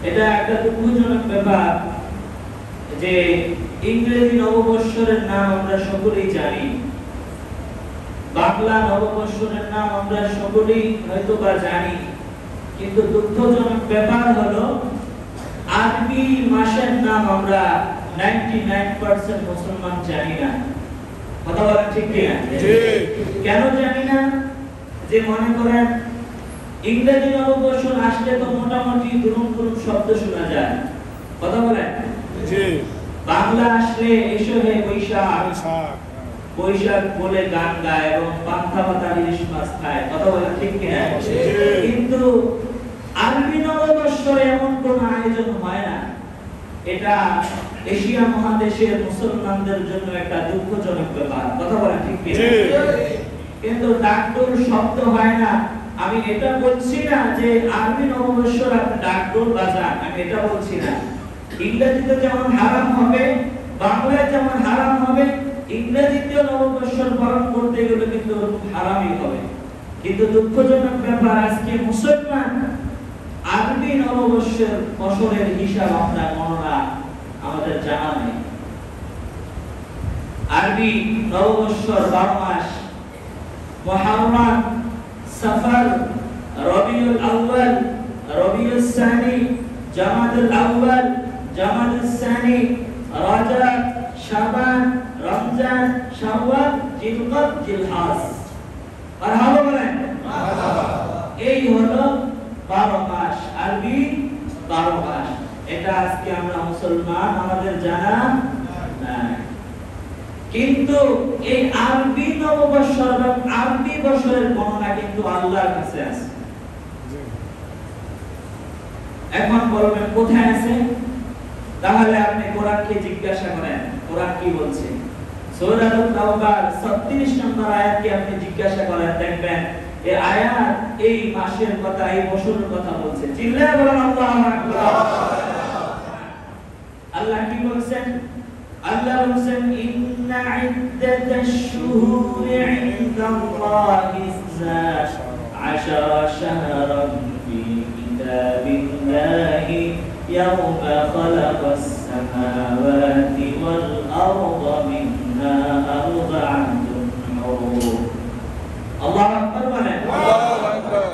এটা একটা দুঃখজনক ব্যাপার যে ইংরেজি নববর্ষের নাম আমরা সকলেই জানি, বাংলা নববর্ষের নাম আমরা সকলেই হয়তো বা জানি, কিন্তু দুঃখজনক ব্যাপার হলো আরবি মাসের নাম আমরা 99% মুসলমান জানি না। কথা বলেন ঠিক কি না? কেন জানি না? যে মনে করেন ইংরেজি নববর্ষ আসলে তো মোটামুটি দুরুম দুরুম শব্দ শোনা যায়। কথা বলেন জি। বাংলা আসলে এসো হে বৈশাখ, বৈশাখ বলে গান গায় এবং পান্তা ভাত আর ইলিশ মাছ খায়। কথা বলেন ঠিক কি না? কিন্তু আরবি নববর্ষে এমন কোন আয়োজন হয় না। এটা এশিয়া মহাদেশের মুসলমানদের জন্য একটা দুঃখজনক ব্যাপার। কথা বলেন ঠিক কি না? কিন্তু ডাকডোল শব্দ হয় না। আমি এটা বলছি না যে আরবি নববর্ষের আপনি ডাকডোল বাজান, আমি এটা বলছি না। ইংরেজিতে যেমন হারাম হবে, বাংলায় যেমন হারাম হবে, ইংরেজিতে নববর্ষ পালন করতে গেলে কিন্তু হারামই হবে। কিন্তু দুঃখজনক ব্যাপার আজকে মুসলমান আরবি নববর্ষের বছরের হিসাব আমরা গণনা আমাদের জানা নেই। আরবি নববর্ষের 12 মাস মুহররম, সফর, রবিউল আউয়াল, রবিউল সানি, জামাদুল আউয়াল, জামাদুল সানি, রজব, শাবান, রমজান, শাওয়াল, জিলকদ, জিলহজ। আর ভালো বলেন এই হলো 12 মাস, আরবি 12 মাস। এটা আজকে আমরা মুসলমান আমাদের জানা নাই। কিন্তু এই আরবি নববর্ষ এবং আরবি বছরের গণনা কিন্তু আল্লাহর কাছে আছে। এখন বলবেন কোথায় আছে? তাহলে আপনি কোরআনকে জিজ্ঞাসা করেন, কোরআন কি বলছে? সূরা তাওবার 36 নম্বর আয়াতকে আপনি জিজ্ঞাসা করেন, দেখবেন এই আয়াত এই মাসের কথা, এই বছরের কথা বলছে। চিল্লায়ে বলেন আল্লাহু আকবার। আল্লাহ কি বলছেন? আল্লাহ বলছেন ইন্না ইদ্দাতাশ শুহুরি ইনদাল্লাহি 12 শাহরান ফি কিতাবিল্লাহি ইয়াওমা খালাকাস সামাওয়াতি ওয়াল আরদা মিনহা আরবা'তুন হুরুম। আল্লাহু আকবার বলেন। আল্লাহু আকবার।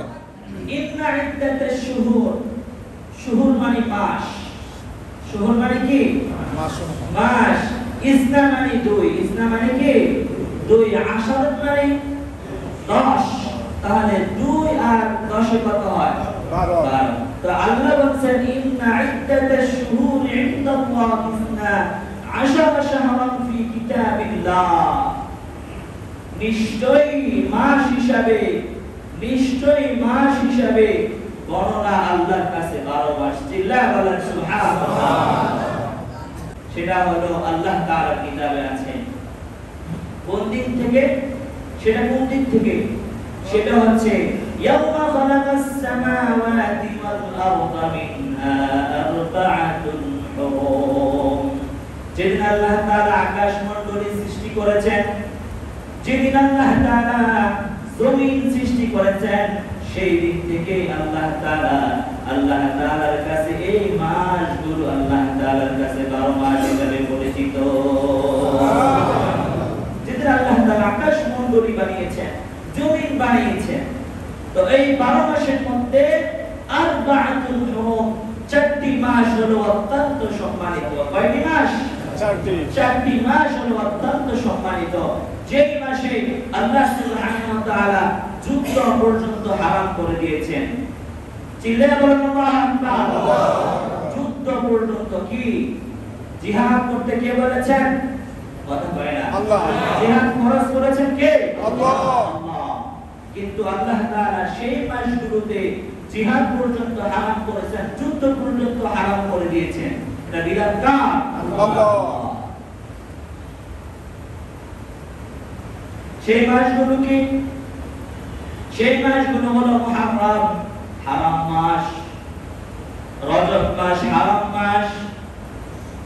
ইন্না ইদ্দাতাশ শুহুর, শুহুর মানে মাস। শুহুর মানে কি? মাস। ইসনা মানে 2, ইসনা মানে কি? 2। আশারাত মানে 10। তাহলে 2 আর 10 এ কত হয়? 12। তো আল্লাহ বলেন ইন্না ইদ্দাতাশ শুহুরি ইনদাল্লাহি 12 শাহরান ফি কিতাবিল্লাহ। নিশ্চয়ই মাস হিসাবে গণনা আল্লাহর কাছে 12 মাস। চিল্লায়ে বলেন সুবহানাল্লাহ। সেটা হলো আল্লাহ তাআলার কিতাবে আছে। কোন দিক থেকে? সেটা কোন দিক থেকে? সেটা হচ্ছে ইয়াওমা খালাকাস সামাওয়াতি ওয়াল আরদা মিনহা আরবা'তুন হুরুম। যেদিন আল্লাহ তাআলা আকাশ মণ্ডলী সৃষ্টি করেছেন, যেদিন আল্লাহ তাআলা জমিন সৃষ্টি করেছেন, সেই দিন থেকে আল্লাহ তাআলার কাছে এই মাসগুলো আল্লাহ তাআলার কাছে 12 মাস হিসেবে পরিচিত। যেদিন আল্লাহ তাআলা আকাশ মণ্ডলী বানিয়েছেন, জমিন বানিয়েছেন, তো এই 12 মাসের মধ্যে আরবা'তুন হুরুম 4টি মাস হলো অত্যন্ত সম্মানিত। কয়টি মাস? 4টি মাস হলো অত্যন্ত সম্মানিত। যেই মাসে আল্লাহ সুবহানাহু ওয়া তাআলা যুদ্ধ পর্যন্ত হারাম করে দিয়েছেন। চিল্লায়ে বলেন আল্লাহু আকবার। যুদ্ধ পর্যন্ত কি? জিহাদ করতে কে বলেছেন? কথা বলে না। আল্লাহ। জিহাদ ফরজ করেছেন কে? আল্লাহ। কিন্তু আল্লাহ তাআলা সেই মাসগুলোতে জিহাদ পর্যন্ত হারাম করেছেন, যুদ্ধ পর্যন্ত হারাম করে দিয়েছেন। এটা বিরাট কাজ। আল্লাহ। সেই মাসগুলো কি? সেই মাসগুলো হলো মুহররম, হারাম মাস, রজব মাস, হারাম মাস,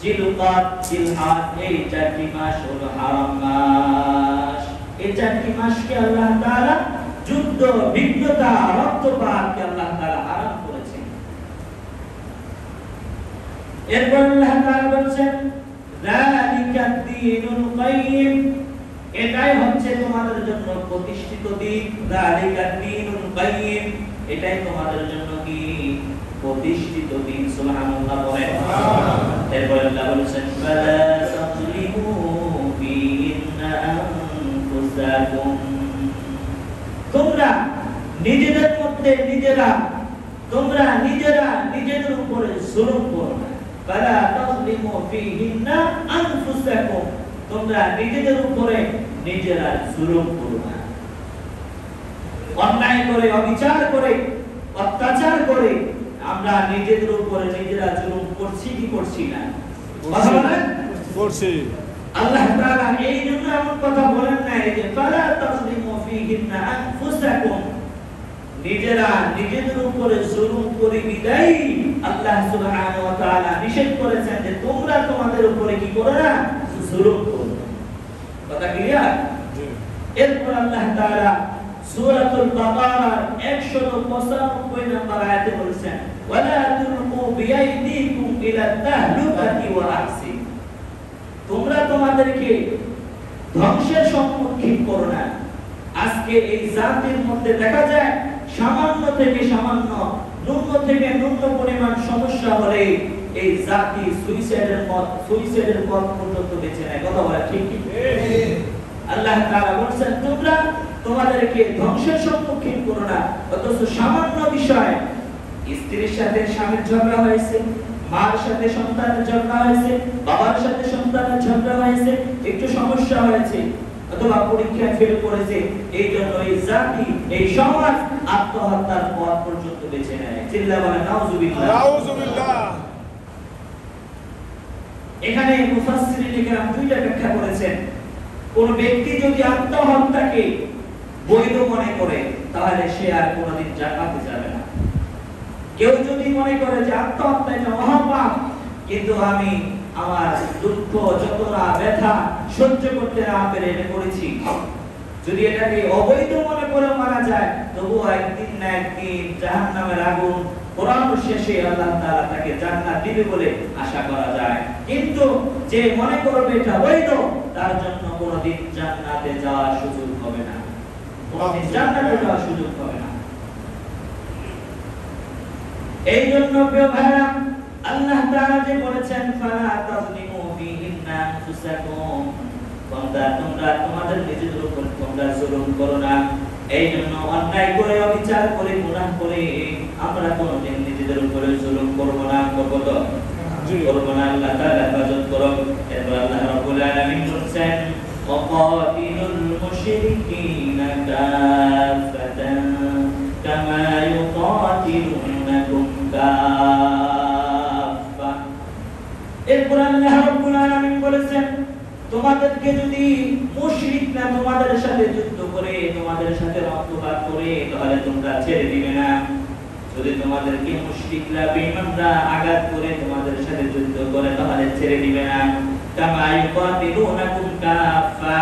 জিলকদ, জিলহজ, এই 4টি মাস হলো হারাম মাস। এই 4টি মাসকে আল্লাহ তাআলা যুদ্ধ, বিগ্নতা, রক্তপাতকে আল্লাহ তাআলা হারাম করেছেন। এরপর আল্লাহ তাআলা বলেন যালিকা দ্বীনুল কাইয়্যিম, এটাই হচ্ছে তোমাদের জন্য প্রতিষ্ঠিত দিন। যালিকা দ্বীনুল কাইয়্যিম, এটাই তোমাদের জন্য কি প্রতিষ্ঠিত দিন। সুবহানাল্লাহ বলেন। এরপর আল্লাহ বলেন ফালা তাযলিমু ফিহিন্না আনফুসাকুম, তোমরা নিজেদের মধ্যে তোমরা নিজেরা নিজেদের উপরে জুলুম করো না। ফালা তাযলিমু ফিহিন্না আনফুসাকুম, তোমরা নিজেদের উপরে নিজেরা জুলুম করো না। অন্যায় করে, অবিচার করে, অত্যাচার করে আমরা নিজেদের উপরে নিজেরা জুলুম করছি কি করছি না? কথা বলেন, করছি। আল্লাহ তাআলা এই জন্য এমন কথা বলেন না যে ফালা তাযলিমু ফিহিন্না আনফুসাকুম, নিজেরা নিজেদের উপরে জুলুম করে বিদায় আল্লাহ সুবহানাহু ওয়া তাআলা নিষেধ করেছেন যে তোমরা তোমাদের উপরে কি করো না, জুলুম করো। কথা ক্লিয়ার? এরপর আল্লাহ তাআলা সূরাতুল বাকারার 195 নম্বর আয়াতে বলেছেন ওয়ালা তুলকু বিআইদিকুম ইলা তাহলুকাতি ওয়া আহসিন, তোমরা তোমাদেরকে ধ্বংসের সম্মুখীন করো না। আজকে এই জাতির মধ্যে দেখা যায় সামান্য থেকে সামান্য, ন্যূন থেকে ন্যূন পরিমাণ সমস্যা হলে এই জাতি সুইসাইডের পথ পর্যন্ত বেছে নেয়। কথা বলা ঠিক কি? আল্লাহ তাআলা বলেন তোমরা তোমাদেরকে ধ্বংসের সম্মুখীন করো না। অথচ সামান্য বিষয়, স্ত্রীর সাথে স্বামীর ঝগড়া হয়েছে, মার সাথে সন্তানের ঝগড়া হয়েছে, বাবার সাথে সন্তানের ঝগড়া হয়েছে, একটু সমস্যা হয়েছে, অথবা পরীক্ষায় ফেল করেছে, এই জন্য এই জাতি, এই সমাজ আত্মহত্যার পথ পর্যন্ত বেছে নেয়। চিল্লায়া বলেন নাউজুবিল্লাহ। নাউজুবিল্লাহ। এখানে মুফাসসিরিন কেরাম দুইটা ব্যাখ্যা করেছেন। কোন ব্যক্তি যদি আত্মহত্যাকে বৈধ মনে করে তাহলে সে আর কোনোদিন জান্নাতে যাবে না। কেউ যদি মনে করে যে আত্মহত্যা এটা মহাপাপ, কিন্তু আমি আমার দুঃখ যন্ত্রণা ব্যথা সহ্য করতে না পেরে এটা করেছি, যদি এটাকে অবৈধ মনে করে মারা যায় তবুও একদিন না একদিন জাহান্নামের আগুন পোড়ানোর শেষে আল্লাহ তাআলা তাকে জান্নাত দিবে বলে আশা করা যায়। কিন্তু যে মনে করবে এটা বৈধ, তার জন্য কোনোদিন জান্নাতে যাওয়ার সুযোগ হবে না, কোনোদিন জান্নাতে যাওয়ার সুযোগ হবে না। এই জন্য প্রিয় ভাইরা, আল্লাহ তাআলা যে বলেছেন ফালা তাযলিমু ফিহিন্না আনফুসাকুম, তোমরা তোমাদের নিজেদের উপর তোমরা জুলুম করো না। এই জন্য অন্যায় করে, অবিচার করে, গুনাহ করে আমরা কোনোদিন নিজেদের উপরে জুলুম করব না। করব তো? করব না। আল্লাহ তাআলা হেফাজত করুন। এরপর আল্লাহ রাব্বুল আলামিন বলেছেন ওয়াকাতিলুল মুশরিকিনা কাফাতান কামা ইউকাতিলুনাকুম কাফা। এরপর আল্লাহ রাব্বুল আলামিন বলেছেন তোমাদেরকে যদি মুশরিকরা তোমাদের সাথে যুদ্ধ করে, তোমাদের সাথে রক্তপাত করে, তাহলে তোমরা ছেড়ে দিবে না। যদি তোমাদেরকে মুশরিকরা বেঈমানরা আঘাত করে তোমাদের সাথে যুদ্ধ করে তাহলে ছেড়ে দিবে না। কামা ইউকাতিলুনাকুম কাফা,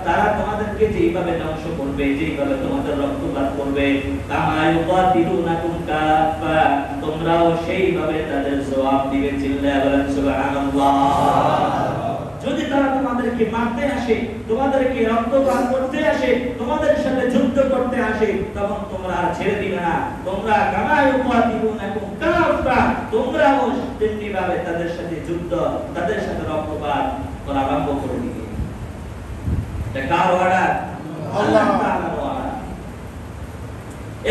তারা তোমাদেরকে যেইভাবে ধ্বংস করবে, যেইভাবে তোমাদের রক্তপাত করবে, কামা ইউকাতিলুনাকুম কাফা, তোমরাও সেইভাবে তাদের জবাব দিবে। চিল্লায়া বলেন সুবহানাল্লাহ। যদি তারা তোমাদেরকে মারতে আসে, তোমাদেরকে রক্তপাত করতে আসে, তোমাদের সাথে যুদ্ধ করতে আসে, তখন তোমরা আর ছেড়ে দিবে না। তোমরা কামা ইউকাতিলুনাকুম কাফা, তোমরাও তেমনি ভাবে তাদের সাথে যুদ্ধ, তাদের সাথে রক্তপাত করা আরম্ভ করে দিবে। এটা কার ওয়াদা? আল্লাহ তাআলার ওয়াদা।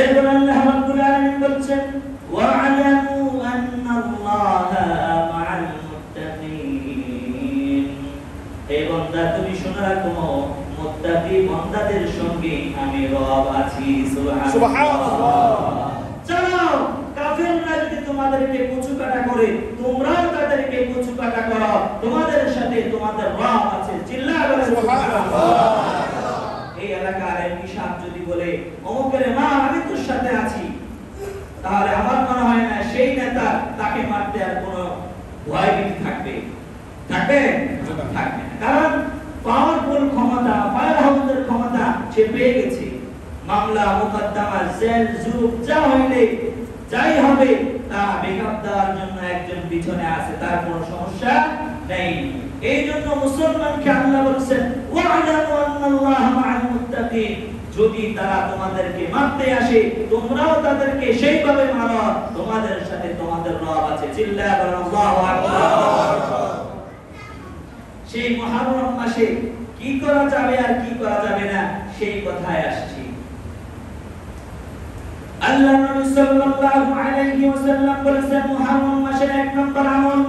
এরপর আল্লাহ রাব্বুল আলামিন বলেন ওয়া'লামু আন্নাল্লাহা মা'আল মুত্তাকিন, হে বান্দা তুমি শুনে রাখো মুত্তাকি বান্দাদের সঙ্গে আমি রব আছি। সুবহানাল্লাহ। চলো কাফেররা যদি তোমাদেরকে কুচুকাটা করে, তোমরাও তাদেরকে কুচুকাটা করো, তোমাদের সাথে তোমাদের রব আছে। চিল্লায়া বলেন সুবহানাল্লাহ। এই এলাকার এমপি সাহেব যদি বলে অমুকের মা আমি তোর সাথে আছি, তাহলে আমার মনে হয় না সেই নেতা তাকে মারতে আর কোনো ভয়ভীতি থাকবে। থাকবে? থাকবে না। কারণ পাওয়ারফুল ক্ষমতা, ফায়ার হাউসের ক্ষমতা সে পেয়ে গেছে। মামলা মোকদ্দমা জেল জুলুম যা হইলে যাই হবে বেকআপ দেওয়ার জন্য একজন পিছনে আছে, তার কোনো সমস্যা নেই। এই জন্য মুসলমানকে আল্লাহ বলেছেন ওয়া'লামু আন্নাল্লাহা মা'আল মুত্তাকিন, যদি তারা তোমাদেরকে মারতে আসে তোমরাও তাদেরকে সেইভাবে মারো, তোমাদের সাথে তোমাদের রব আছে। চিল্লায়া বলেন আল্লাহু আকবার। সেই মুহররম মাসে কি করা যাবে আর কি করা যাবে না সেই কথায় আসছি। আল্লাহ নবী সাল্লাল্লাহু আলাইহি ওয়াসাল্লাম বলেছেন মুহররম মাসের এক নম্বর আমল,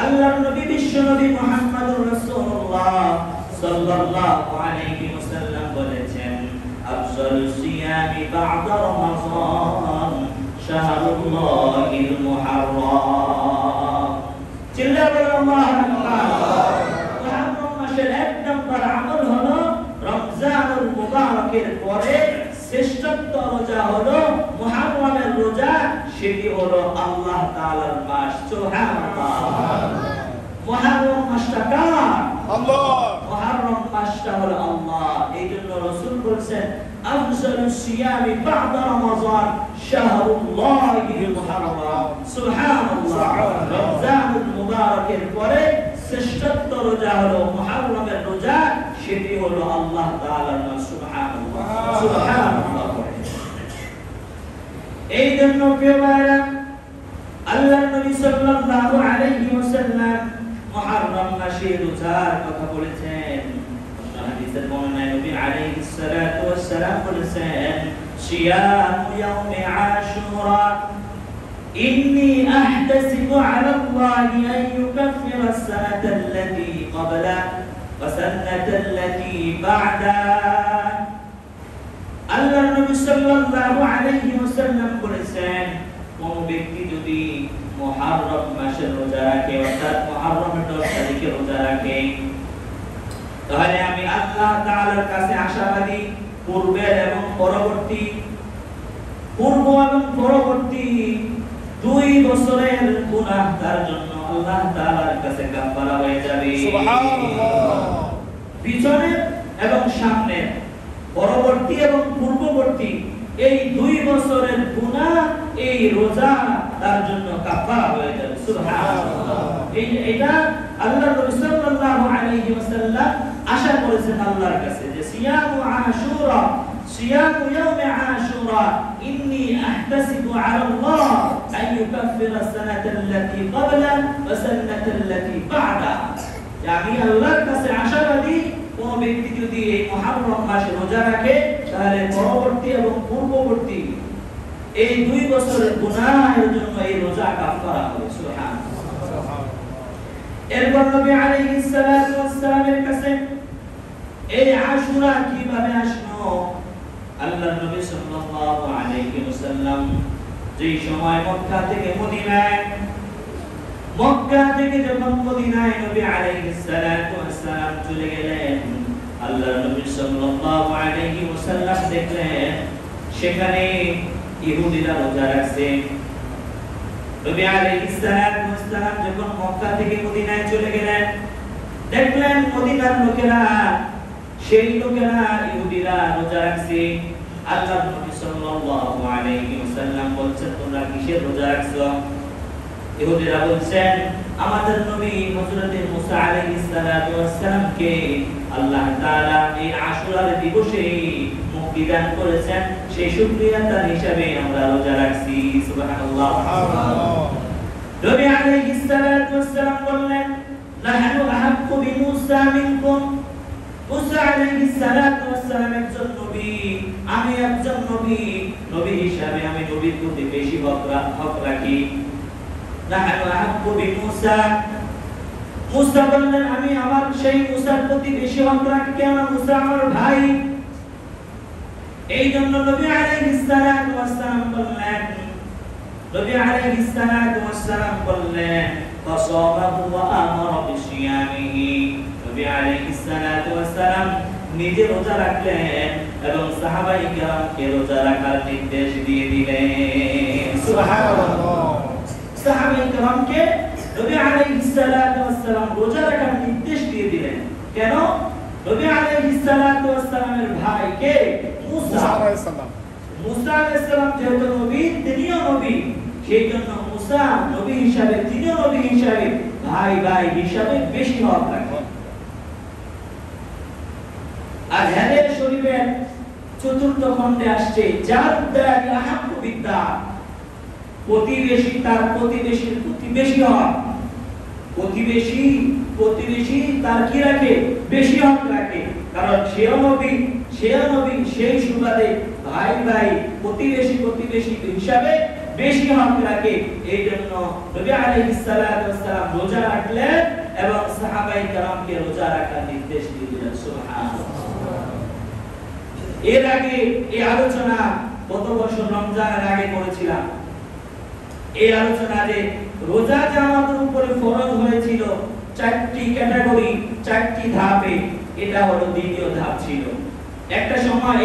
আল্লাহর নবী বিশ্ব নবী মুহাম্মদুর রাসূলুল্লাহ সাল্লাল্লাহু আলাইহি ওয়াসাল্লাম বলেছেন আফজালুস সিয়ামি বা'দা রমাযান শাহরুল্লাহিল মুহররম। চিল্লায়া বলেন আল্লাহু আকবার। মুহররম মাসের এক নম্বর আমল হলো রমজানুল মুবারকের পরে শ্রেষ্ঠত্ব রোজা হলো মুহররমের রোজা, সেটি হলো আল্লাহ তাআলার মাস। সুবহানাল্লাহ। মুহররম মাসটা কার? আল্লাহ। মুহররম মাসটা হলো আল্লাহ। এইজন্য রাসূল বলেছেন আফজালুস সিয়ামি বা'দা রমাযান শাহরুল্লাহিল মুহররম। সুবহানাল্লাহ। রমজানুল মুবারকের পরে শ্রেষ্ঠত্ব রোজা হলো মুহররমের রোজা, সেটি হলো আল্লাহ তাআলার মাস। সুবহানাল্লাহ সুবহানাল্লাহ। এই জন্য প্রিয় ভাইরা, আল্লাহর নবী সাল্লাল্লাহু আলাইহি ওয়াসাল্লাম মুহররম মাসে রোজার কথা বলেছেন। হাদিসের বর্ণনায় নবী আলাইহিস সালাতু ওয়াস সালাম বলেছেন সিয়ামু ইয়াউমি আশুরা ইন্নী আহতাসিবু আলা আল্লাহি আন ইউকাফিরা আস-সানাতা আল্লাতী ক্বাবলা ওয়া সানাতা আল্লাতী বা'দা। আল্লাহর নবী সাল্লাল্লাহু আলাইহি ওয়াসাল্লাম বলেছেন কোন ব্যক্তি যদি মুহররম মাসের রোজা রাখে, অর্থাৎ মুহররমের 10 তারিখে রোজা রাখে, তাহলে আমি আল্লাহ তাআলার কাছে আশাবাদী পূর্বের এবং পরবর্তী 2 বছরের গুনাহ তার জন্য আল্লাহ তাআলার কাছে কাফারা হয়ে যাবে। সুবহানাল্লাহ। পিছনের এবং সামনের, পরবর্তী এবং পূর্ববর্তী এই 2 বছরের গুনাহ এই রোজা তার জন্য কাফারা হয়ে যাবে। সুবহানাল্লাহ। এটা আল্লাহর নবী সাল্লাল্লাহু আলাইহি ওয়াসাল্লাম আশা করেছেন আল্লাহর কাছে যে সিয়ামু আশুরা, সিয়ামু ইয়াউমি আশুরা ইন্নী আহতাসিবু আলা আল্লাহ আন ইউকাফিরা আস-সানাতা আল্লাতী ক্বাবলা ওয়া সানাতা আল্লাতী বা'দা। আমি আল্লাহর কাছে আশাবাদী কোন ব্যক্তি যদি এই মুহররম মাসে রোজা রাখে তাহলে পরবর্তী এবং পূর্ববর্তী এই 2 বছরের গুনাহের জন্য এই রোজা কাফারা হবে। সুবহানাল্লাহ। এরপর নবী আলাইহিস সালাতু ওয়াস সালামের কাছে এই আশুরা কিভাবে আসলো? আল্লাহর নবী সাল্লাল্লাহু আলাইহি ওয়াসাল্লাম যেই সময় মক্কা থেকে যখন মদিনায় নবী আলাইহিস সালাতু ওয়াস সালাম চলে গেলেন, আল্লাহর নবী সাল্লাল্লাহু আলাইহি ওয়াসাল্লাম দেখলেন সেখানে ইহুদিরা রোজা রাখছে। নবী আলাইহিস সালাতু ওয়াস সালাম যখন মক্কা থেকে মদিনায় চলে গেলেন, দেখলেন মদিনার লোকেরা, সেই লোকেরা ইহুদিরা রোজা রাখছে। আল্লাহর নবী সাল্লাল্লাহু আলাইহি ওয়াসাল্লাম বলছেন তোমরা কিসের রোজা রাখছো? ইহুদিরা বলছেন আমাদের নবী হযরত মুসা আলাইহিস সালাতু ওয়াস সালামকে আল্লাহ তাআলা এই আশুরার দিবসে মুক্তি দান করেছেন, সেই শুকরিয়া তার হিসাবে আমরা রোজা রাখছি। সুবহানাল্লাহ। নবী আলাইহিস সালাতু ওয়াস সালাম বললেন নাহনু আহাক্কু বিমুসা মিনকুম। মুসা আলাইহিস সালাতু ওয়াস সালাম একজন নবী, আমি একজন নবী, নবী হিসাবে আমি নবীর প্রতি বেশি হক রাখি। নাহনু আহাক্কু বিমুসা। মুসা বললেন আমি আমার সেই মুসার প্রতি বেশি হক রাখি, কেন? মুসা আমার ভাই। এই জন্য নবী আলাইহিস সালাতু ওয়াস সালাম বললেন, নবী আলাইহিস সালাতু ওয়াস সালাম বললেন ফাসামাহু ওয়া আমারা বিসিয়ামিহি। নবী আলাইহিস সালাতু ওয়াস সালাম নিজে রোজা রাখলেন এবং সাহাবায়ে কেরামকে রোজা রাখার নির্দেশ দিয়ে দিলেন। সুবহানাল্লাহ। সাহাবায়ে কেরামকে নবী আলাইহিস সালাতু ওয়াস সালাম রোজা রাখার নির্দেশ দিয়ে দিলেন। কেন? নবী আলাইহিস সালাতু ওয়াস সালামের ভাই কে? মুসা আলাইহিস সালাম। মুসা আলাইহিস সালাম যেহেতু নবী, তিনিও নবী, সেই জন্য মুসা নবী হিসাবে, তিনিও নবী হিসাবে ভাই ভাই হিসাবে বেশি হক রাখেন। আর হাদিস শরীফের চতুর্থ খণ্ডে আসছে জাদ্দারি আহাক্কু বিদ্দা, প্রতিবেশী তার প্রতিবেশীর প্রতি বেশি হক, প্রতিবেশী তার কি রাখে, বেশি হক রাখে। কারণ সেও নবী সেই সুবাদে ভাই ভাই প্রতিবেশী হিসাবে বেশি হক রাখে। এই জন্য নবী আলাইহিস সালাতু ওয়াস সালাম রোজা রাখলেন এবং সাহাবায়ে কেরামকে রোজা রাখার নির্দেশ দিলেন। সুবহানাল্লাহ। এর আগে এই আলোচনা গত বছর রমজানের আগে করেছিলাম। এই আলোচনা যে রোজা যে আমাদের উপরে ফরজ হয়েছিল চারটি ক্যাটাগরি, চারটি ধাপে, এটা হলো দ্বিতীয় ধাপ ছিল। একটা সময়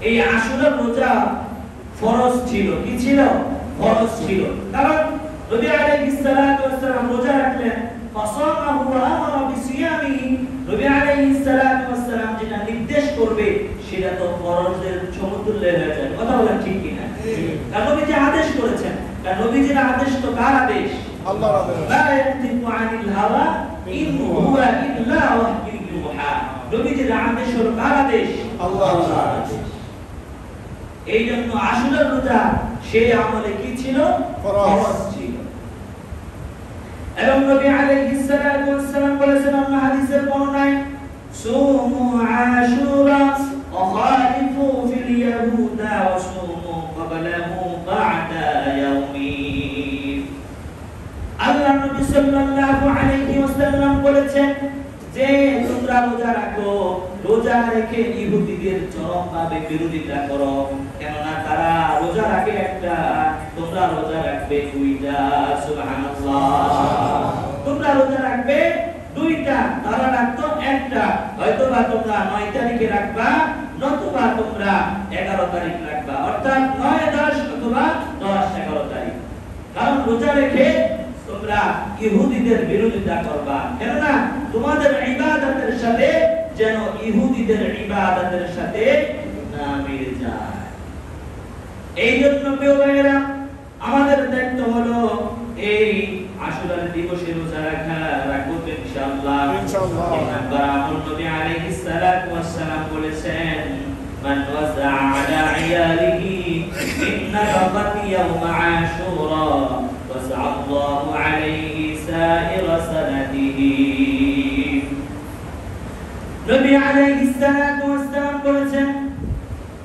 এই আশুরার রোজা ফরজ ছিল। কি ছিল? ফরজ ছিল। কারণ নবী আলাইহিস সালাতু ওয়াস সালাম রোজা রাখলেন, ফাসামাহু ওয়া আমারা বিসিয়ামিহি। নবী আলাইহিস সালাতু ওয়াস সালাম যেটা নির্দেশ করবে সেটা তো ফরজের সমতুল্য হয়ে যায়। কথা বলেন ঠিক কি না? কারণ নবী যে আদেশ করেছেন, কারণ নবীজির আদেশ তো কার আদেশ? আল্লাহর আদেশ। লা ইয়ানতিকু আনিল হাওয়া ইন হুয়া ইল্লা ওয়াহয়ুন ইউহা। নবীজির আদেশ হলো কার আদেশ? আল্লাহর আদেশ। এই জন্য আশুরার রোজা সেই আমলে কি ছিল? ফরজ ছিল। এবং নবী আলাইহিস সালাতু ওয়াস সালাম বলেছেন অন্য হাদিসের বর্ণনায়, সুমু আশুরা ওয়া খালিফু ফিল ইয়াহুদা ওয়া সুমু ক্বাবলাহু বা'দা ইয়াউমি। আল্লাহ নবী সাল্লাল্লাহু আলাইহি ওয়াসাল্লাম বলেছেন যে তোমরা রোজা রাখো, রোজা রেখে ইহুদিদের চরমভাবে বিরোধিতা করো, কেননা তারা রোজা রাখে একটা, তোমরা রোজা রাখবে দুইটা। সুবহানাল্লাহ। তোমরা রোজা রাখবে দুইটা, তারা রাখতো একটা। হয়তোবা তোমরা 9 তারিখে রাখবা, নতুবা তোমরা 11 তারিখ রাখবা, অর্থাৎ 9, 10 অথবা 10, 11 তারিখ। কারণ রোজা রেখে তোমরা ইহুদিদের বিরোধিতা করবা, কেননা তোমাদের ইবাদতের সাথে যেন ইহুদিদের ইবাদতের সাথে না মিলে যায়। এই জন্য প্রিয় ভাইয়েরা, আমাদের দায়িত্ব হলো এই আশুরার দিবসে রোজা রাখবো ইনশাআল্লাহ। ইনশাআল্লাহ। আমল নবী আলাইহিস সালাতু ওয়াস সালাম বলেছেন, মান ওয়াজা আলা ইয়ালিহি ইন্না রাবাতি ইয়াউম আশুরা ওয়াজা আল্লাহু আলাইহি সাইরা সানাতিহি। নবী আলাইহিস সালাতু ওয়াস সালাম বলেছেন,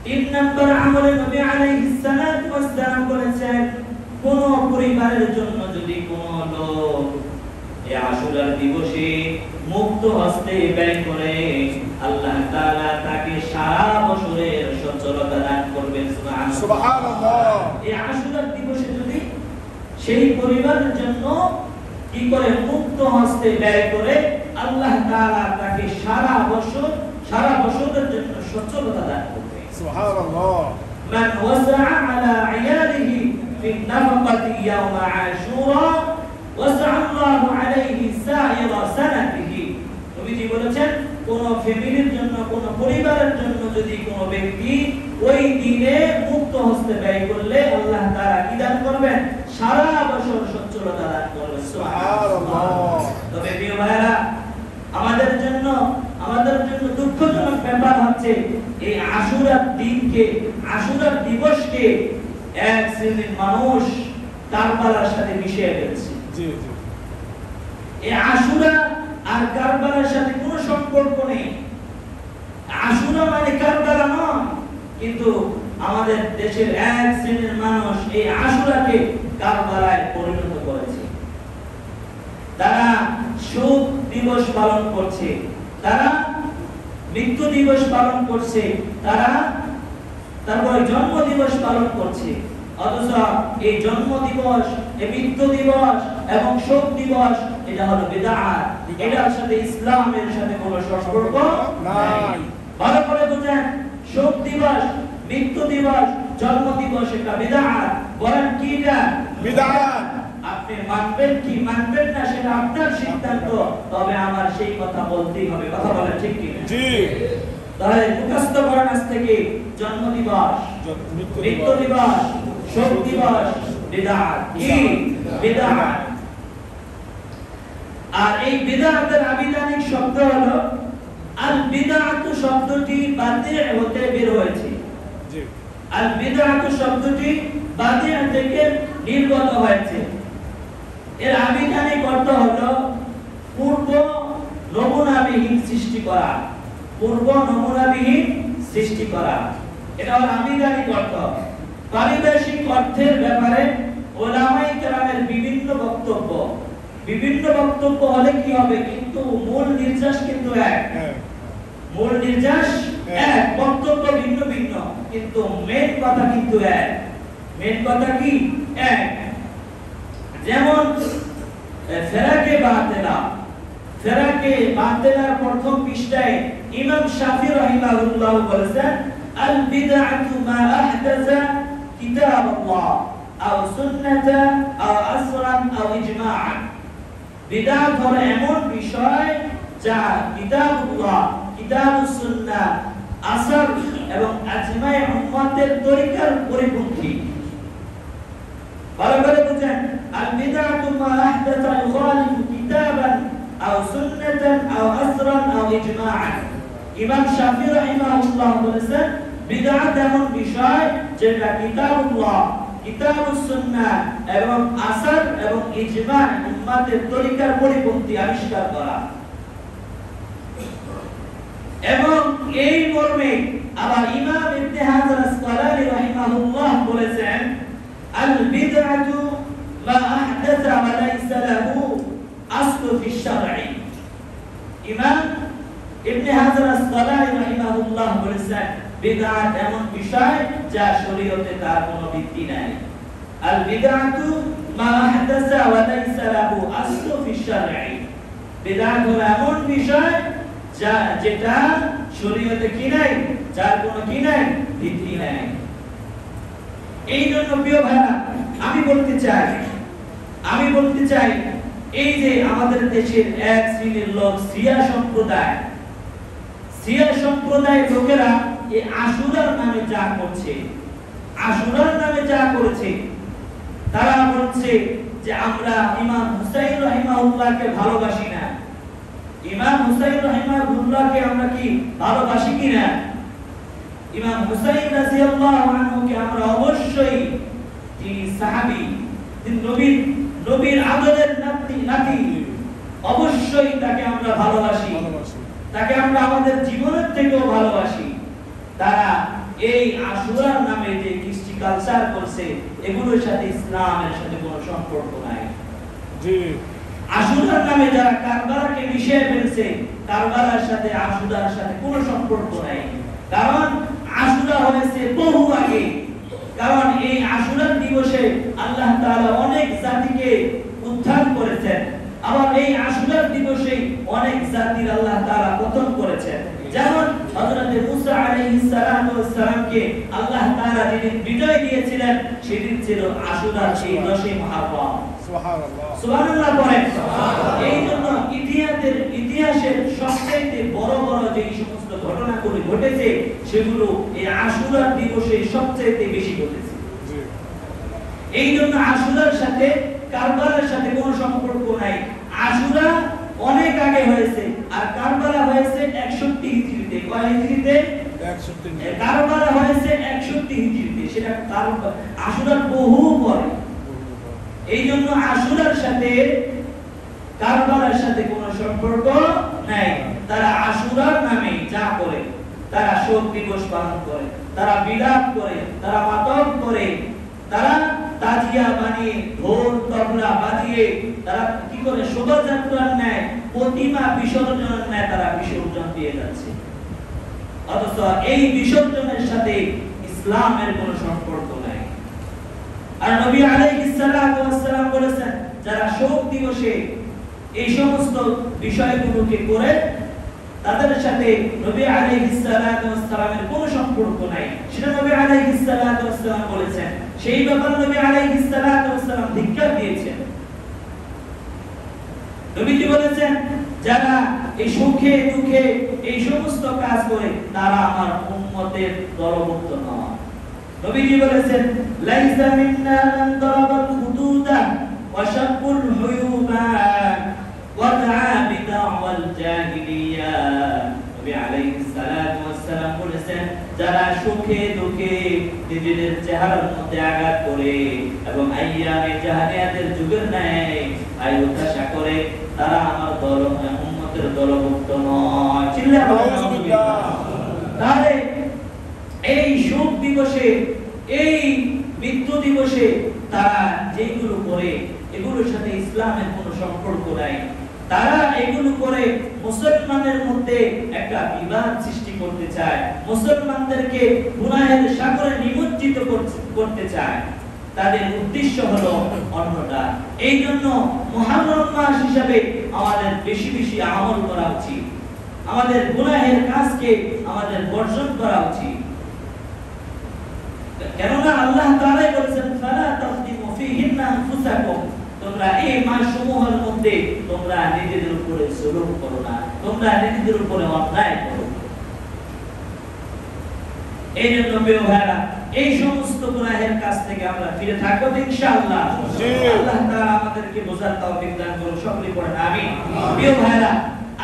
3 নম্বর আমলে নবী আলাইহিস সালাতু ওয়াস সালাম বলেছেন, কোন পরিবারের জন্য যদি কোন লোক এই আশুরার দিবসে মুক্ত হস্তে ব্যয় করে, আল্লাহ তাআলা তাকে সারা বছরের সচ্ছলতা দান করবেন। সুবহানাল্লাহ। এই আশুরার দিবসে যদি সেই পরিবারের জন্য কি করে মুক্ত হস্তে ব্যয় করে, আল্লাহ তাআলা তাকে সারা বছরের জন্য সচ্ছলতা দান করবেন। সুবহানাল্লাহ। মান ওয়াসা'a আলা ইয়ালিহি في النفقة يوم عاشوراء وسع الله عليه سائر سنته। নবীজি বলেছেন, কোন ফ্যামিলির জন্য, কোন পরিবারের জন্য যদি কোন ব্যক্তি ওই দিনে মুক্ত হস্তে ব্যয় করলে, আল্লাহ তাআলা কি দান করবেন? সারা বছর সচ্ছলতা দান করবেন। সুবহানাল্লাহ। তবে প্রিয় ভাইরা, আমাদের জন্য দুঃখজনক ব্যাপার হচ্ছে এই আশুরার দিনকে, আশুরার দিবসকে এক শ্রেণীর মানুষ কারবালার সাথে মিশিয়ে ফেলছে। জি জি। এই আশুরা আর কারবালার সাথে কোনো সম্পর্ক নেই। আশুরা মানে কারবালা নয়, কিন্তু আমাদের দেশের এক শ্রেণীর মানুষ এই আশুরাকে কারবালায় পরিণত করেছে। তারা শোক দিবস পালন করছে, তারা মৃত্যু দিবস পালন করছে, তারা তারপরে জন্ম দিবস পালন করছে। অথচ এই জন্ম দিবস, এই মৃত্যু দিবস এবং শোক দিবস এটা হলো বিদআত। এটার সাথে ইসলামের সাথে কোনো সম্পর্ক নাই। ভালো করে বুঝেন, শোক দিবস, মৃত্যু দিবস, জন্ম দিবস এটা বিদআত। বলেন কি এটা? বিদআত। আপনি মানবেন কি মানবেন না সেটা আপনার সিদ্ধান্ত, তবে আমার সেই কথা বলতেই হবে। কথা বলেন ঠিক কি? জি। তাহলে মুখস্থ করেন আজ থেকে জন্ম দিবস, মৃত্যু দিবস, শোক দিবস, বিদআত কি বিদআত। আর এই বিদআতের আবিধানিক শব্দ হলো আল বিদআতু শব্দটি বাদি' হতে বের হয়েছে। জি, আল বিদআতু শব্দটি বাদি' থেকে নির্গত হয়েছে। এর আবিধানিক অর্থ হলো পূর্ব নমুনাবিহীন সৃষ্টি করা, পূর্ব নমুনাবিহীন সৃষ্টি করা, এটা হলো আবিধানিক অর্থ। পারিভাষিক অর্থের ব্যাপারে উলামায়ে কেরামের বিভিন্ন বক্তব্য হলে কি হবে, কিন্তু মূল নির্যাস কিন্তু এক, মূল নির্যাস এক, বক্তব্য ভিন্ন ভিন্ন, কিন্তু মেন কথা কিন্তু এক। মেন কথা কি এক। যেমন ফেরাকে বাতিলার প্রথম পৃষ্ঠায় ইমাম শাফি রাহিমাহুল্লাহ বলেছেন আল বিদআতু মা আহদাসা কিতাবাল্লাহ আও সুন্নাতা আও আসরান আও ইজমাআন। বিদআত হলো এমন বিষয় যা কিতাবুল্লাহ, কিতাবুস সুন্নাহ, আসর এবং আজমায়ে উম্মতের তরিকার পরিপন্থী। ভালো করে বুঝেন, আল বিদআতু মা আহদাসা ইউখালিফু কিতাবান আও সুন্নাতান আও আসরান আও ইজমাআন। ইমাম শাফি রাহিমাহুল্লাহ বলেছেন বিদআত এমন বিষয় যেটা কিতাবুল্লাহ, কিতাবুস সুন্নাহ এবং আসর এবং ইজমা উম্মতের তরিকার পরিপন্থী আবিষ্কার করা। এবং এই মর্মে আবার ইমাম ইবনে হাজার আসকালানী রাহিমাহুল্লাহ বলেছেন আল বিদআতু মা আহদাসা ওয়া লাইসা লাহু আসলু ফি শারঈ। ইমাম ইবনে হাজার আসকালানী রাহিমাহুল্লাহ বলেছেন বিদআত এমন বিষয় যা শরীয়তে তার কোনো ভিত্তি নাই। আল বিদআতু মা আহদাসা ওয়া লাইসা লাহু আসলু ফি শারঈ। বিদআত হলো এমন বিষয় যেটা শরীয়তে কি নাই, যার কোনো কি নাই, ভিত্তি নাই। এই জন্য প্রিয় ভাইরা আমি বলতে চাই এই যে আমাদের দেশের এক শ্রেণীর লোক শিয়া সম্প্রদায় লোকেরা এই আশুরার নামে যা করেছে, তারা বলছে যে আমরা ইমাম হুসাইন রাহিমাহুল্লাহকে ভালোবাসি না। ইমাম হুসাইন রাহিমাহুল্লাহকে আমরা কি ভালোবাসি কিনা? ইমাম হুসাইন রাদিয়াল্লাহু আনহুকে আমরা অবশ্যই, তিনি সাহাবী, তিনি নবীর আদরের নাতি, অবশ্যই তাকে আমরা ভালোবাসি, তাকে আমরা আমাদের জীবনের থেকেও ভালোবাসি। তারা এই আশুরার নামে যে কৃষ্টি কালচার করছে, এগুলোর সাথে ইসলামের সাথে কোনো সম্পর্ক নাই। জি, আশুরার নামে যারা কারবালাকে মিশিয়ে ফেলছে, কারবালার সাথে আশুরার সাথে কোনো সম্পর্ক নাই। কারণ আশুরা হয়েছে বহু আগে। কারণ এই আশুরার দিবসে আল্লাহ তাআলা অনেক জাতিকে উদ্ধার করেছেন, আবার এই আশুরার দিবসে অনেক জাতির আল্লাহ তাআলা পতন করেছেন। যেমন হযরত মুসা আলাইহিস সালামকে আল্লাহ তাআলা যেদিন বিজয় দিয়েছিলেন, সেদিন ছিল আশুরার সেই 10 মুহররম। সুবহানাল্লাহ, সুবহানাল্লাহ পড়েন। এই জন্য ইতিহাসের সবচেয়ে বড় যে সমস্ত ঘটনাগুলো ঘটেছে, সেগুলো এই আশুরার দিবসে সবচেয়ে বেশি ঘটেছে। এই জন্য আশুরার সাথে কারবালার সাথে কোনো সম্পর্ক নাই। আশুরা অনেক আগে হয়েছে, আর কারবালা হয়েছে 61 হিজরিতে। কয় হিজরিতে? 61। কারবালা হয়েছে 61 হিজরিতে। সেটা আশুরার বহু পরে। এই জন্য আশুরার সাথে কারবালার সাথে কোনো সম্পর্ক নাই। তারা আশুরার নামে যা করে, তারা শোক দিবস পালন করে, তারা বিলাপ করে, তারা মাতম করে, তারা তাজিয়া বানিয়ে ঢোল তবলা বাজিয়ে তারা কি করে শোভাযাত্রার ন্যায়, প্রতিমা বিসর্জনের ন্যায় তারা বিসর্জন দিয়ে যাচ্ছে। অথচ এই বিসর্জনের সাথে ইসলামের কোনো সম্পর্ক নাই। আর নবী আলাইহিস সালাতু ওয়াস সালাম বলেছেন, যারা শোক দিবসে এই সমস্ত বিষয়গুলোকে করে, তাদের সাথে নবী আলাইহিস সালাতু ওয়াস সালামের কোনো সম্পর্ক নাই। সেটা নবী আলাইহিস সালাতু ওয়াস সালাম বলেছেন। সেই ব্যাপারে নবী আলাইহিস সালাতু ওয়াস সালাম ধিক্কার দিয়েছেন। নবীজি বলেছেন, যারা এই সুখে দুঃখে এই সমস্ত কাজ করে, তারা আমার উম্মতের দলভুক্ত নয়। নবীজি বলেছেন লাইসা মিন্না মান দারাবাল হুদুদা ওয়া শাক্কুল হুয়ুবা ওয়া দাআ বিদাওয়াল জাহিলিয়া। নবী আলাইহিস সালাতু ওয়াস সালাম বলেছেন যারা সুখে দুঃখে নিজেদের চেহারার মধ্যে আঘাত করে এবং আইয়ামে জাহিলিয়াতের যুগের ন্যায় আয়ুত্তাশা করে তারা আমার দল উম্মতের দলভুক্ত নয়। চিল্লায়ে আলহামদুলিল্লাহ। তাহলে এই শোক দিবসে এই মৃত্যু দিবসে তারা যেগুলো করে এগুলোর সাথে ইসলামের কোনো সম্পর্ক নাই। তারা এগুলো করে মুসলমানদের মধ্যে একটা বিবাদ সৃষ্টি করতে চায়, মুসলমানদেরকে গুনাহের সাগরে নিমজ্জিত করতে চায়। তাদের উদ্দেশ্য হলো অন্যটা। এই জন্য মুহররম মাস হিসাবে আমাদের বেশি বেশি আমল করা উচিত, আমাদের গুনাহের কাজকে আমাদের বর্জন করা উচিত। কেননা আল্লাহ তাআলা বলেছেন ফালা তাখদিমু ফীহিন্না আনফুসাকুম, তোমরা এই মাসসমূহের মধ্যে তোমরা নিজেদের উপরে জুলুম করো না, তোমরা নিজেদের উপরে অন্যায় করো। এই জন্য প্রিয় ভাইরা এই সমস্ত গুনাহের কাজ থেকে আমরা ফিরে থাকবো ইনশাআল্লাহ। আল্লাহ তাআলা আমাদেরকে বোঝার তৌফিক দান করুন, সকলে পড়েন আমিন। প্রিয় ভাইরা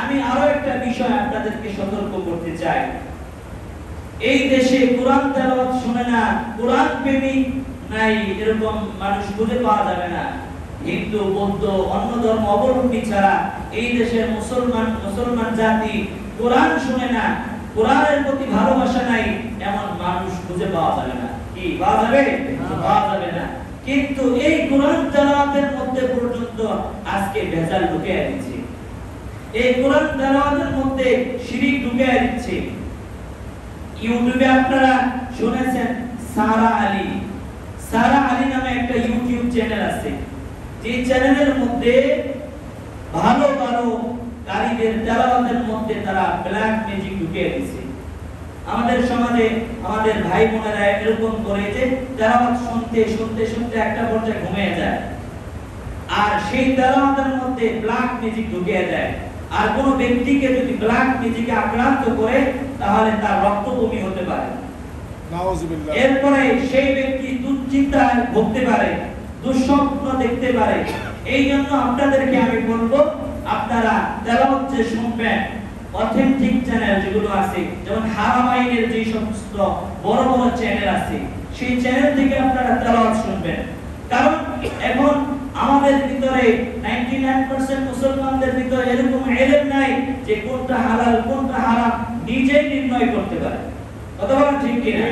আমি আরো একটা বিষয় আপনাদেরকে সতর্ক করতে চাই। এই দেশে কোরআন তেলাওয়াত শুনে না, কোরআন প্রেমিক নাই এরকম মানুষ খুঁজে পাওয়া যাবে না। হিন্দু বৌদ্ধ অন্য ধর্ম অবলম্বী ছাড়া এই দেশের মুসলমান জাতি কোরআন শুনে না, কোরআনের প্রতি ভালোবাসা নাই এমন মানুষ খুঁজে পাওয়া যাবে না। কি পাওয়া যাবে? পাওয়া যাবে না। কিন্তু এই কোরআন তেলাওয়াতের মধ্যে পর্যন্ত আজকে ভেজাল ঢুকে দিচ্ছে, এই কোরআন তেলাওয়াতের মধ্যে শিরক ঢুকে দিচ্ছে। ইউটিউবে আপনারা শুনেছেন সারা আলী নামে একটা ইউটিউব চ্যানেল আছে, যে চ্যানেলের মধ্যে ভালো ভালো কারীদের তেলাওয়াতের মধ্যে তারা ব্ল্যাক ম্যাজিক ঢুকিয়ে দিয়েছে। আমাদের সমাজে আমাদের ভাই বোনেরা এরকম করে যে তেলাওয়াত শুনতে শুনতে শুনতে একটা পর্যায়ে ঘুমিয়ে যায়, আর সেই তেলাওয়াতের মধ্যে ব্ল্যাক ম্যাজিক ঢুকিয়ে দেয়। আর কোন ব্যক্তিকে যদি ব্ল্যাক ম্যাজিকে আক্রান্ত করে তাহলে তার রক্ত বমি হতে পারে, নাউযুবিল্লাহ। এরপরে সেই ব্যক্তি দুশ্চিন্তায় ভুগতে পারে, দুঃস্বপ্ন দেখতে পারে। এই জন্য আপনাদেরকে আমি বলবো আপনারা তেলাওয়াত যে শুনবেন অথেন্টিক চ্যানেল যেগুলো আছে, যেমন হারামাইনের যে সমস্ত বড় বড় চ্যানেল আছে সেই চ্যানেল থেকে আপনারা তেলাওয়াত শুনবেন। কারণ এখন আমাদের ভিতরে 99% মুসলমানদের ভিতরে এরকম ইলম নাই যে কোনটা হালাল কোনটা হারাম নিজেই নির্ণয় করতে পারে। কথা বলা ঠিক কি না?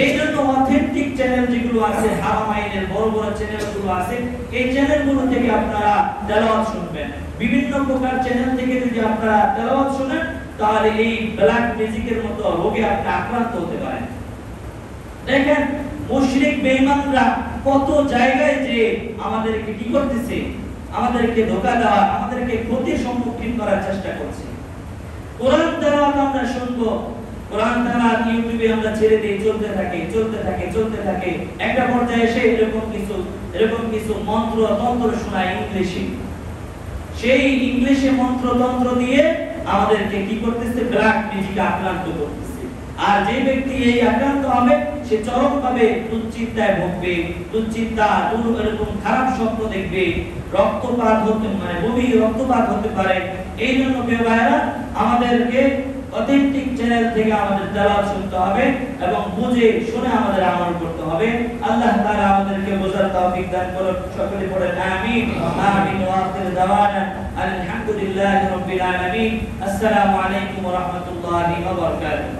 এই জন্য অথেন্টিক চ্যানেল যেগুলো আছে, হারামাইনের বড় বড় চ্যানেলগুলো আছে, এই চ্যানেলগুলো থেকে আপনারা তেলাওয়াত শুনবেন। বিভিন্ন প্রকার চ্যানেল থেকে যদি আপনারা তেলাওয়াত শুনেন তাহলে এই ব্ল্যাক ম্যাজিকের মতো রোগে আপনি আক্রান্ত হতে পারেন। দেখেন মুশরিক বেঈমানরা কত জায়গায় যে আমাদেরকে কি করতেছে, আমাদেরকে ধোঁকা দেওয়া, আমাদেরকে ক্ষতির সম্মুখীন করার চেষ্টা করছে। কোরআন তেলাওয়াত আমরা শুনবো, কোরআন তেলাওয়াত ইউটিউবে আমরা ছেড়ে দেই, চলতে থাকে একটা পর্যায়ে এসে এরকম কিছু মন্ত্র তন্ত্র শোনায় ইংলিশে। সেই ইংলিশে মন্ত্র তন্ত্র দিয়ে আমাদেরকে কি করতেছে, ব্ল্যাক ম্যাজিকে আক্রান্ত করতেছে। আর যে ব্যক্তি এই আক্রান্ত হবে সে চরমভাবে দুশ্চিন্তায় ভুগবে, এরকম খারাপ স্বপ্ন দেখবে, রক্তপাত হতে মানে বমি রক্তপাত হতে পারে। এই জন্য প্রিয় ভাইরা আমাদেরকে অথেন্টিক চ্যানেল থেকে আমাদের তেলাওয়াত শুনতে হবে এবং বুঝে শুনে আমাদের আমল করতে হবে। আল্লাহ তাআলা আমাদেরকে বোঝার তৌফিক দান করুন, সকলে পড়েন আমিন। আমিন ওয়া আখির দাওয়ানা আলহামদুলিল্লাহি রাব্বিল আলামিন। আসসালামু আলাইকুম ওয়া রাহমাতুল্লাহি ওয়া বারাকাতুহু।